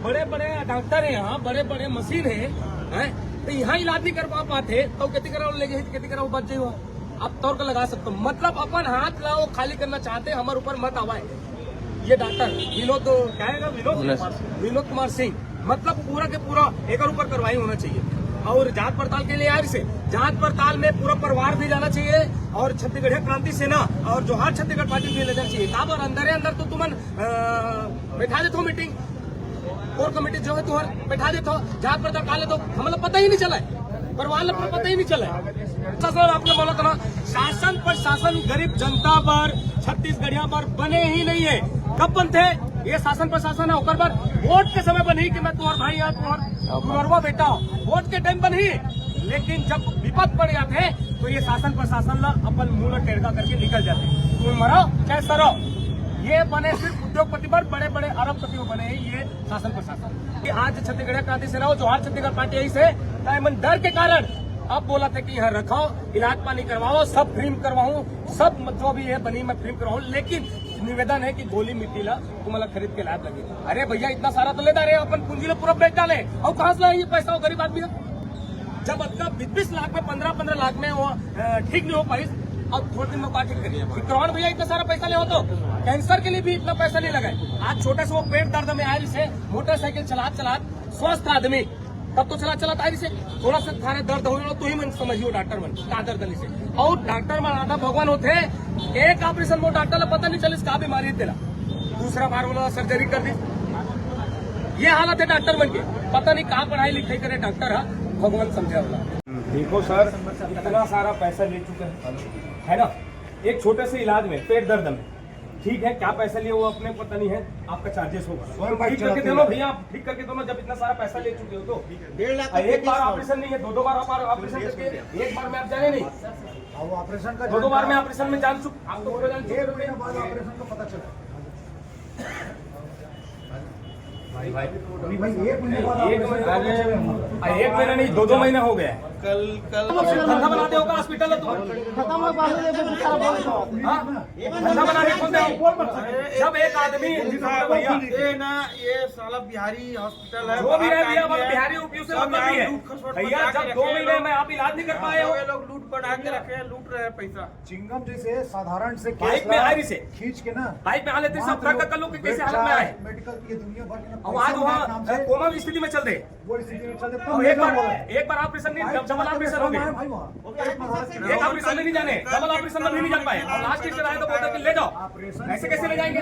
बड़े बड़े डॉक्टर है यहाँ, बड़े बड़े मशीन है, तो यहाँ इलाज नहीं कर पाते तो खेती करा लेके खेती करा बच जाए। आप तौर का लगा सकते हो, मतलब अपन हाथ लाओ खाली करना चाहते हमारे ऊपर मत आवाए। ये डॉक्टर विनोद कुमार सिंह, मतलब पूरा के पूरा एक ऊपर कार्रवाई होना चाहिए। और जांच पड़ताल के लिए आए से जांच पड़ताल में पूरा परिवार भी जाना चाहिए और छत्तीसगढ़ क्रांति सेना और जोहार छत्तीसगढ़ पार्टी भी लेना चाहिए। कहा पर अंदर तो तुमन बैठा देते हो मीटिंग, कोर कमेटी जो है तुम बैठा देते हो, जांच पड़ताल काले तो हमें पता ही नहीं चला है, परिवार लोग को पता ही नहीं चला है। आपने बोला था ना, शासन पर शासन गरीब जनता पर छत्तीसगढ़िया पर बने ही नहीं है। कब बनते ये शासन प्रशासन है ओकर पर वोट के समय बनी कि मैं तुम्हार भाई है तुम्हार बेटा हूँ, वोट के टाइम बनी। लेकिन जब विपद पड़ जाते हैं तो ये शासन प्रशासन ला अपन मुंह टेढ़ा करके निकल जाते हैं। तुम मरो चाहे सरो, ये बने सिर्फ उद्योगपति पर बड़े बड़े अरबपति बने हैं ये शासन प्रशासन। कि आज छत्तीसगढ़ क्रांति सेना हो जोहार छत्तीसगढ़ पार्टी यही से मन डर के कारण अब बोला था कि यहाँ रखाओ, इलाज पानी करवाओ, सब फ्री करवाऊं, सब जो भी है बनी मैं फ्री करवाऊं। लेकिन निवेदन है कि गोली मिट्टी ला तुम्हारा खरीद के लाभ लगे। अरे भैया इतना सारा तो लेता रहे, अपन पूंजी ला पूरा बेच डाले और कहाँ से लाए ये पैसा हो गरीब आदमी। जब अपना 20 लाख में 15 लाख में वो ठीक नहीं हो पाई, अब थोड़े दिन में बात ठीक करिए करवान भैया इतना सारा पैसा ले हो तो कैंसर के लिए भी इतना पैसा नहीं लगाए। आज छोटे से वो पेट दर्द में आये से मोटरसाइकिल चला स्वस्थ आदमी तब तो चला आये से थोड़ा सा थाने दर्द हो तो ही मन समझियो डॉक्टर मन का दर्द से। और डॉक्टर मन आधा भगवान होते, एक ऑपरेशन में डॉक्टर पता नहीं चले क्या बीमारी तेला, दूसरा बार वाला सर्जरी कर दी। ये हालत है डॉक्टर मन के, पता नहीं कहाँ पढ़ाई लिखाई करे डॉक्टर है, भगवान समझा वाला। देखो सर इतना सारा पैसा ले चुके है ना एक छोटे से इलाज में, पेट दर्द में, ठीक है क्या पैसा लिए वो अपने पता नहीं है, आपका चार्जेस होगा ठीक करके दे लो भैया, आप ठीक करके दो ना। जब इतना सारा पैसा ले चुके हो तो 1.5 लाख एक बार ऑपरेशन नहीं है, दो बार ऑपरेशन करके एक बार में आप जाने नहीं, ऑपरेशन का दो बार में ऑपरेशन में जान चुके आपको ऑपरेशन का पता चला भाई एक महीना नहीं 2 महीने हो गए। कल धंधा बनाते होगा हॉस्पिटल है धंधा बनाने खोलते हो। जब एक आदमी ये ना ये साला बिहारी हॉस्पिटल है, जो भी है भैया बिहारी उपयोग से मतलब भी है भैया। जब 2 महीने में आप इलाज नहीं कर पाए हो, ये लोग लूट बढ़ा के रखे हैं, लूट रहे हैं पैसा। चिंगम जैसे साधारण से बाइक में आए से खींच के ना बाइक में आ लेते सब ट्रक का लोग कैसे हालत में आए, मेडिकल की दुनिया भर के अब आज वहाँ कोमा की स्थिति में चल रहे, वो स्थिति में चल एक बार ऑपरेशन नहीं डबल ऑपरेशन हो गए, एक ऑपरेशन में नहीं जाने डबल ऑपरेशन में भी नहीं जा पाए और लास्ट स्टेज आए तो बोलते कि ले जाओ, ऐसे कैसे ले जाएंगे।